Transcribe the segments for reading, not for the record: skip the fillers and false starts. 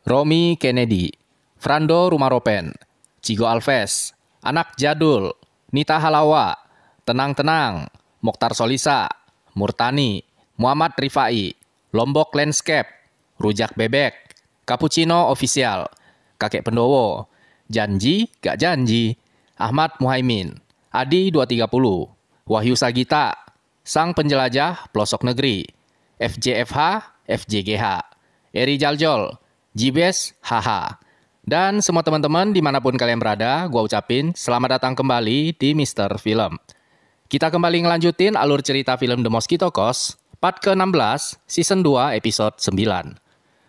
Romy Kennedy, Frando Rumaropen, Cigo Alves, Anak Jadul, Nita Halawa, Tenang-Tenang, Mokhtar Solisa, Murtani, Muhammad Rifai, Lombok Landscape, Rujak Bebek, Cappuccino Official, Kakek Pendowo, Janji Gak Janji, Ahmad Muhaimin, Adi 230, Wahyu Sagita, Sang Penjelajah Pelosok Negeri, FJFH, FJGH, Eri Jaljol, Jibes, HH. Dan semua teman-teman dimanapun kalian berada, gua ucapin selamat datang kembali di Mr. Film. Kita kembali ngelanjutin alur cerita film The Mosquito Coast, part ke-16, season 2, episode 9.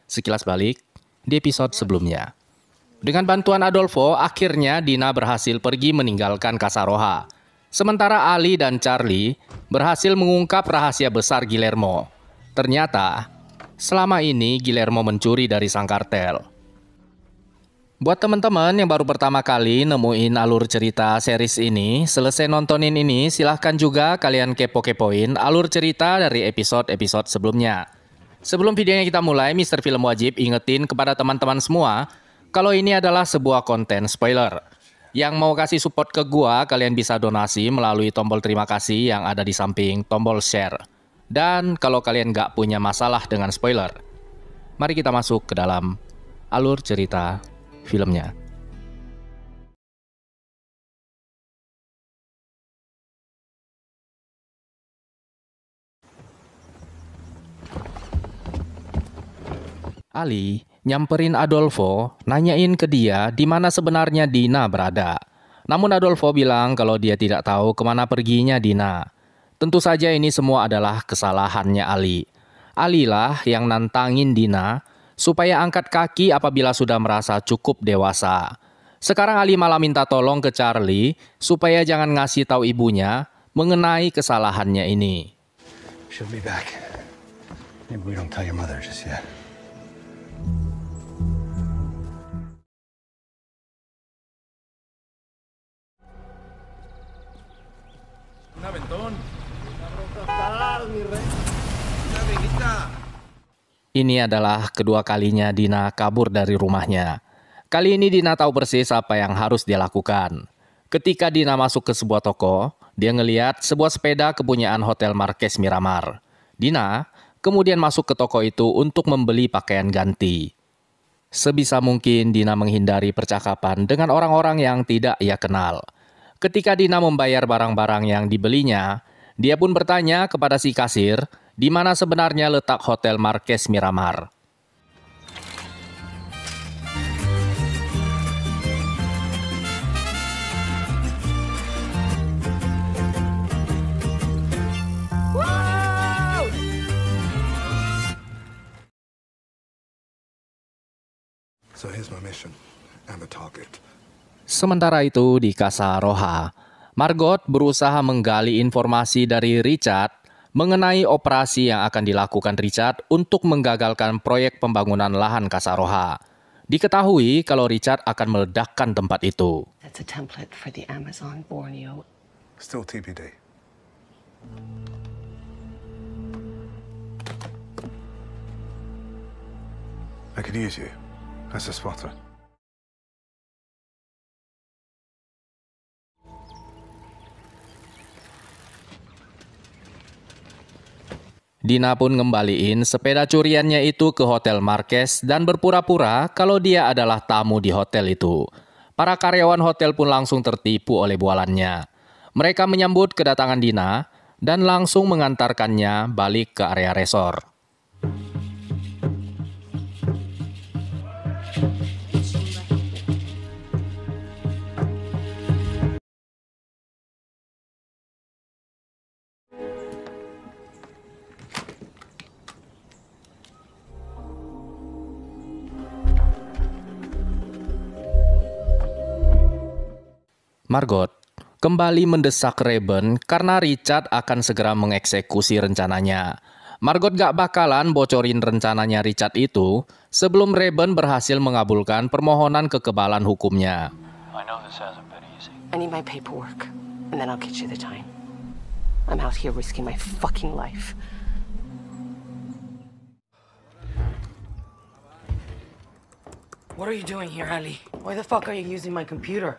Sekilas balik di episode sebelumnya. Dengan bantuan Adolfo, akhirnya Dina berhasil pergi meninggalkan Kasaroha. Sementara Ali dan Charlie berhasil mengungkap rahasia besar Guillermo. Ternyata, selama ini Guillermo mencuri dari sang kartel. Buat teman-teman yang baru pertama kali nemuin alur cerita series ini, selesai nontonin ini, silahkan juga kalian kepo-kepoin alur cerita dari episode-episode sebelumnya. Sebelum videonya kita mulai, Mr. Film wajib ingetin kepada teman-teman semua, kalau ini adalah sebuah konten spoiler. Yang mau kasih support ke gua, kalian bisa donasi melalui tombol terima kasih yang ada di samping tombol share. Dan kalau kalian nggak punya masalah dengan spoiler, mari kita masuk ke dalam alur cerita filmnya. Ali nyamperin Adolfo, nanyain ke dia di mana sebenarnya Dina berada. Namun Adolfo bilang kalau dia tidak tahu kemana perginya Dina. Tentu saja ini semua adalah kesalahannya Ali. Ali lah yang nantangin Dina supaya angkat kaki apabila sudah merasa cukup dewasa. Sekarang Ali malah minta tolong ke Charlie supaya jangan ngasih tahu ibunya mengenai kesalahannya ini. She'll be back. Maybe we don't tell your mother just yet. Un aventón. Una bronca mi rey. Una venita. Ini adalah kedua kalinya Dina kabur dari rumahnya. Kali ini Dina tahu persis apa yang harus dia lakukan. Ketika Dina masuk ke sebuah toko, dia ngelihat sebuah sepeda kepunyaan Hotel Marquez Miramar. Dina kemudian masuk ke toko itu untuk membeli pakaian ganti. Sebisa mungkin Dina menghindari percakapan dengan orang-orang yang tidak ia kenal. Ketika Dina membayar barang-barang yang dibelinya, dia pun bertanya kepada si kasir, di mana sebenarnya letak Hotel Marquez Miramar. Wow! So here's my mission and the target. Sementara itu di Kasaroha, Margot berusaha menggali informasi dari Richard mengenai operasi yang akan dilakukan Richard untuk menggagalkan proyek pembangunan lahan Kasaroha. Diketahui kalau Richard akan meledakkan tempat itu. That's a template for the Amazon Borneo. Still TBD. I could use you as a spotter. Dina pun ngembaliin sepeda curiannya itu ke Hotel Marquez dan berpura-pura kalau dia adalah tamu di hotel itu. Para karyawan hotel pun langsung tertipu oleh bualannya. Mereka menyambut kedatangan Dina dan langsung mengantarkannya balik ke area resor. Margot kembali mendesak Reben karena Richard akan segera mengeksekusi rencananya. Margot gak bakalan bocorin rencananya Richard itu sebelum Reben berhasil mengabulkan permohonan kekebalan hukumnya. I know this hasn't been easy. I need my paperwork, and then I'll get you the time. I'm out here risking my fucking life. What are you doing here, Ali? Why the fuck are you using my computer?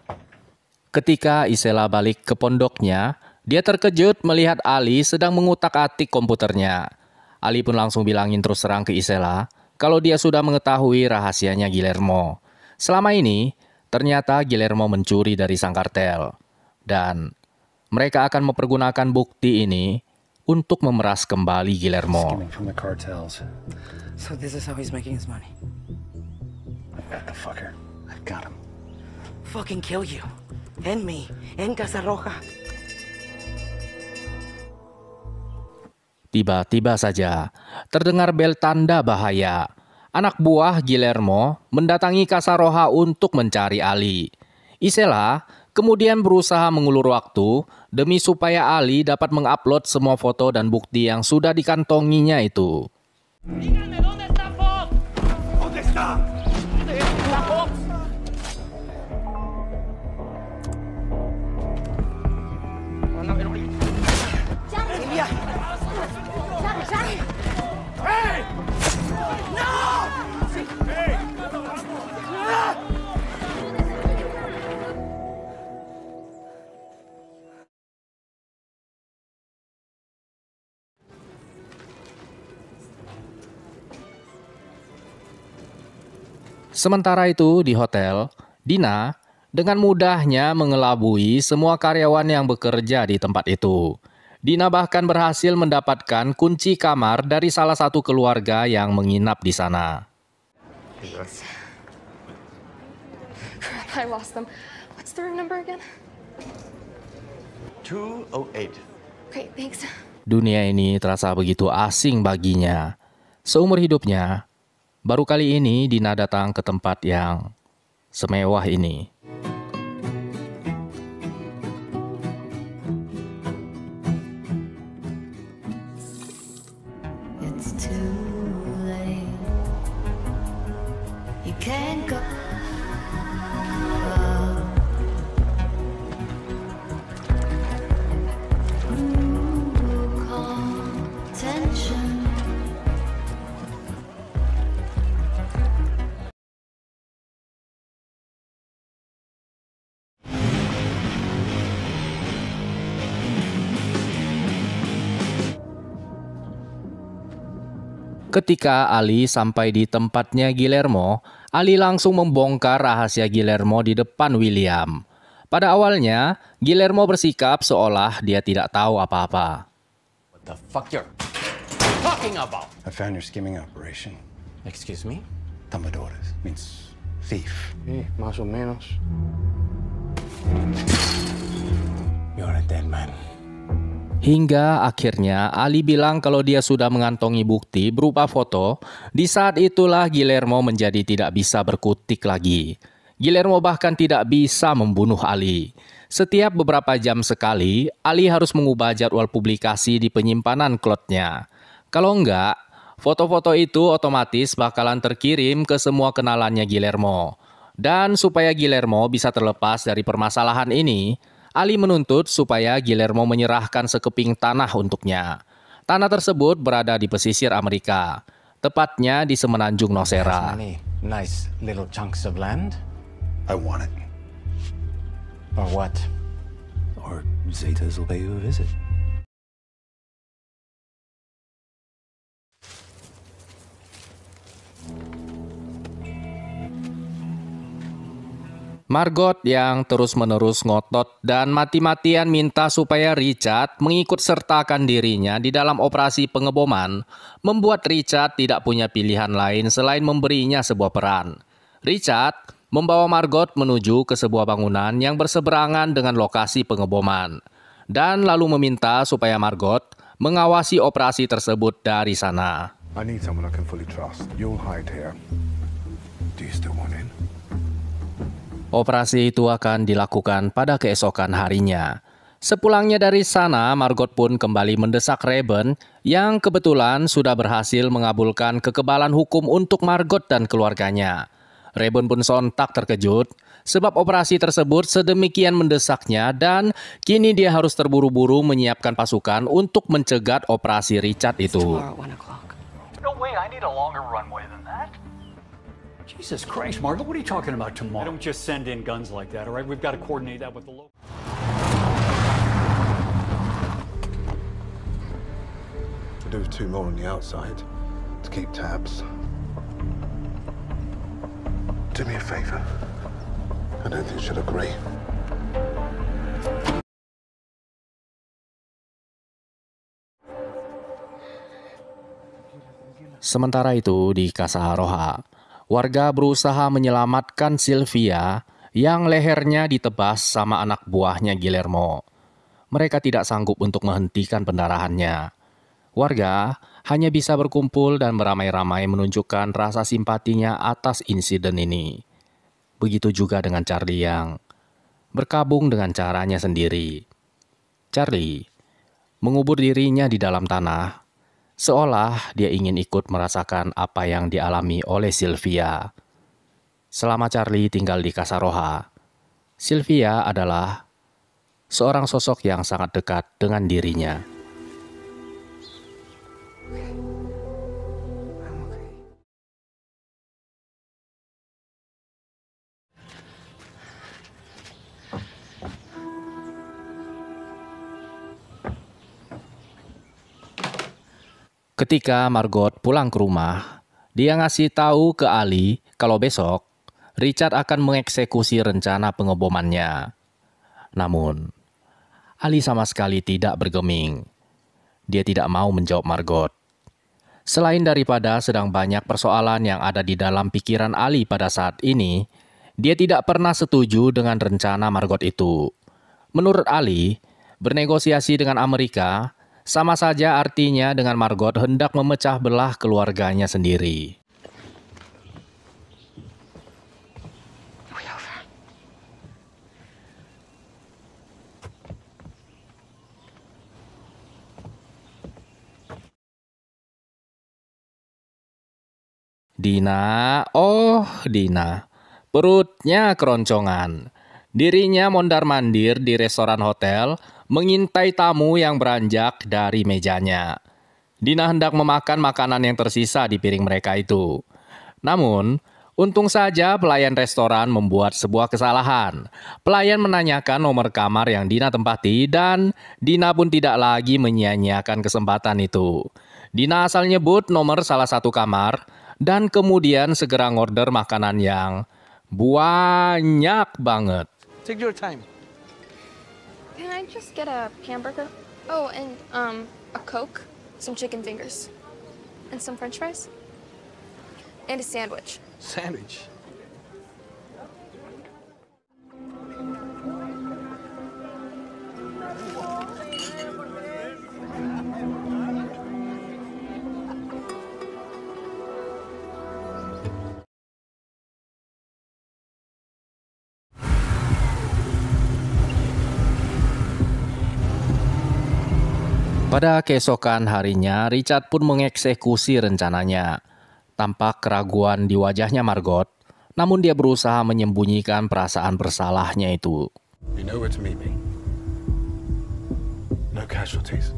Ketika Isela balik ke pondoknya, dia terkejut melihat Ali sedang mengutak-atik komputernya. Ali pun langsung bilangin terus terang ke Isela kalau dia sudah mengetahui rahasianya Guillermo. Selama ini, ternyata Guillermo mencuri dari sang kartel. Dan mereka akan mempergunakan bukti ini untuk memeras kembali Guillermo. Skimming from the cartels. So this is how he's making his money. I've got the fucker. I've got him. Fucking kill you. And me. And Casa Roja. Tiba-tiba saja, terdengar bel tanda bahaya. Anak buah Guillermo mendatangi Casa Roja untuk mencari Ali. Isela kemudian berusaha mengulur waktu demi supaya Ali dapat mengupload semua foto dan bukti yang sudah dikantonginya itu. Díganme, ¿dónde está Fox? ¿Dónde está? ¿Dónde está Fox? ¡Hey! ¡No! ¡Hey! Sementara itu di hotel, Dina dengan mudahnya mengelabui semua karyawan yang bekerja di tempat itu. Dina bahkan berhasil mendapatkan kunci kamar dari salah satu keluarga yang menginap di sana. Crap, I lost them. What's the room number again? 208. Great, thanks. Dunia ini terasa begitu asing baginya. Seumur hidupnya, baru kali ini Dina datang ke tempat yang semewah ini. It's too late. You can't go. Tension. Ketika Ali sampai di tempatnya Guillermo, Ali langsung membongkar rahasia Guillermo di depan William. Pada awalnya, Guillermo bersikap seolah dia tidak tahu apa-apa. What the fuck you're talking about? I found your skimming operation. Excuse me? Tomadores means thief. Más o menos. You're a dead man. Hingga akhirnya Ali bilang kalau dia sudah mengantongi bukti berupa foto. Di saat itulah Guillermo menjadi tidak bisa berkutik lagi. Guillermo bahkan tidak bisa membunuh Ali. Setiap beberapa jam sekali, Ali harus mengubah jadwal publikasi di penyimpanan cloud-nya. Kalau enggak, foto-foto itu otomatis bakalan terkirim ke semua kenalannya Guillermo. Dan supaya Guillermo bisa terlepas dari permasalahan ini, Ali menuntut supaya Guillermo menyerahkan sekeping tanah untuknya. Tanah tersebut berada di pesisir Amerika, tepatnya di semenanjung Nocera. Many nice little chunks of land? I want it. Or what? Or Zetas will pay you a visit. Margot yang terus-menerus ngotot dan mati-matian minta supaya Richard mengikut sertakan dirinya di dalam operasi pengeboman, membuat Richard tidak punya pilihan lain selain memberinya sebuah peran. Richard membawa Margot menuju ke sebuah bangunan yang berseberangan dengan lokasi pengeboman, dan lalu meminta supaya Margot mengawasi operasi tersebut dari sana. I need someone I can fully trust. You'll hide here. Do you still want in? Operasi itu akan dilakukan pada keesokan harinya. Sepulangnya dari sana, Margot pun kembali mendesak Rayburn yang kebetulan sudah berhasil mengabulkan kekebalan hukum untuk Margot dan keluarganya. Rayburn pun sontak terkejut sebab operasi tersebut sedemikian mendesaknya dan kini dia harus terburu-buru menyiapkan pasukan untuk mencegat operasi Richard itu. Tomorrow at 1 o'clock. No way, I need a longer runway than that. You Jesus Christ, Margot, what are you talking about tomorrow? I don't just send in guns like that, all right? We've got to coordinate that with the local. We'll do 2 more on the outside to keep tabs. Do me a favor. I don't think she'll agree. Sementara itu di Casa Roja, warga berusaha menyelamatkan Sylvia yang lehernya ditebas sama anak buahnya Guillermo. Mereka tidak sanggup untuk menghentikan pendarahannya. Warga hanya bisa berkumpul dan beramai-ramai menunjukkan rasa simpatinya atas insiden ini. Begitu juga dengan Charlie yang berkabung dengan caranya sendiri. Charlie mengubur dirinya di dalam tanah, seolah dia ingin ikut merasakan apa yang dialami oleh Sylvia. Selama Charlie tinggal di Casa Roja, Sylvia adalah seorang sosok yang sangat dekat dengan dirinya. Ketika Margot pulang ke rumah, dia ngasih tahu ke Ali kalau besok Richard akan mengeksekusi rencana pengebomannya. Namun, Ali sama sekali tidak bergeming. Dia tidak mau menjawab Margot. Selain daripada sedang banyak persoalan yang ada di dalam pikiran Ali pada saat ini, dia tidak pernah setuju dengan rencana Margot itu. Menurut Ali, bernegosiasi dengan Amerika sama saja artinya dengan Margot hendak memecah belah keluarganya sendiri. Dina, Dina, perutnya keroncongan. Dirinya mondar-mandir di restoran hotel, mengintai tamu yang beranjak dari mejanya. Dina hendak memakan makanan yang tersisa di piring mereka itu. Namun, untung saja pelayan restoran membuat sebuah kesalahan. Pelayan menanyakan nomor kamar yang Dina tempati dan Dina pun tidak lagi menyia-nyiakan kesempatan itu. Dina asal nyebut nomor salah satu kamar dan kemudian segera ngorder makanan yang banyak banget. Take your time. Can I just get a hamburger? Oh, and a Coke, some chicken fingers, and some French fries, and a sandwich. Sandwich. Pada keesokan harinya, Richard pun mengeksekusi rencananya. Tampak keraguan di wajahnya Margot, namun dia berusaha menyembunyikan perasaan bersalahnya itu. You know where to meet me. No casualties.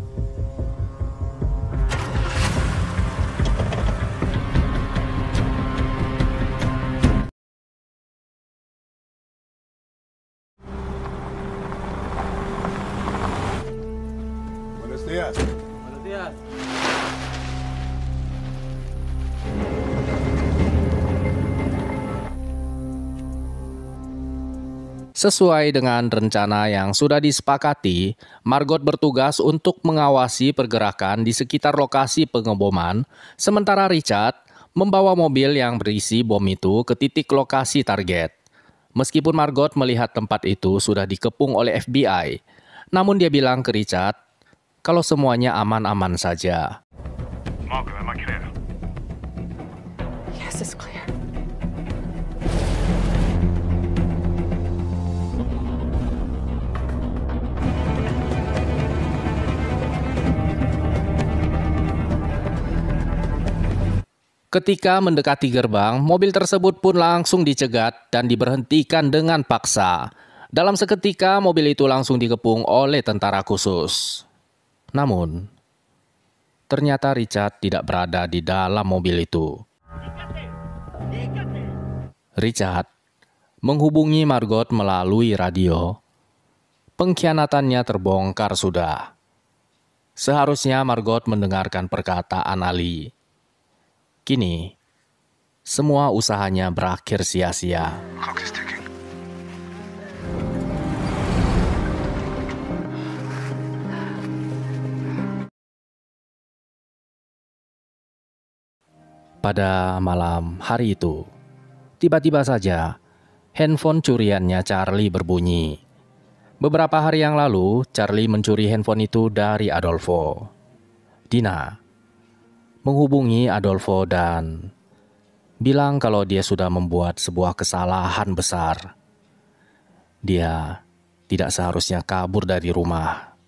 Buenos días. Buenos días. Sesuai dengan rencana yang sudah disepakati, Margot bertugas untuk mengawasi pergerakan di sekitar lokasi pengeboman, sementara Richard membawa mobil yang berisi bom itu ke titik lokasi target. Meskipun Margot melihat tempat itu sudah dikepung oleh FBI, namun dia bilang ke Richard kalau semuanya aman-aman saja. Marco, am I clear? Yes, it's clear. Ketika mendekati gerbang, mobil tersebut pun langsung dicegat dan diberhentikan dengan paksa. Dalam seketika, mobil itu langsung dikepung oleh tentara khusus. Namun, ternyata Richard tidak berada di dalam mobil itu. Richard menghubungi Margot melalui radio. Pengkhianatannya terbongkar sudah. Seharusnya Margot mendengarkan perkataan Ali. Kini, semua usahanya berakhir sia-sia. Clock is ticking. Pada malam hari itu, tiba-tiba saja handphone curiannya Charlie berbunyi. Beberapa hari yang lalu, Charlie mencuri handphone itu dari Adolfo. Dina menghubungi Adolfo dan bilang kalau dia sudah membuat sebuah kesalahan besar. Dia tidak seharusnya kabur dari rumah.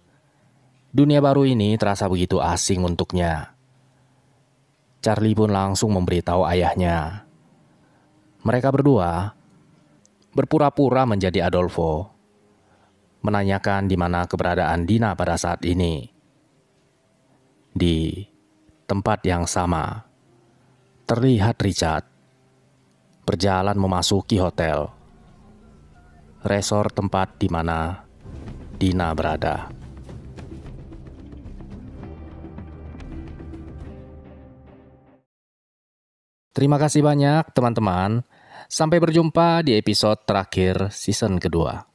Dunia baru ini terasa begitu asing untuknya. Charlie pun langsung memberitahu ayahnya. Mereka berdua berpura-pura menjadi Adolfo, menanyakan di mana keberadaan Dina pada saat ini. Di tempat yang sama, terlihat Richard berjalan memasuki hotel, resor tempat di mana Dina berada. Terima kasih banyak teman-teman. Sampai berjumpa di episode terakhir season kedua.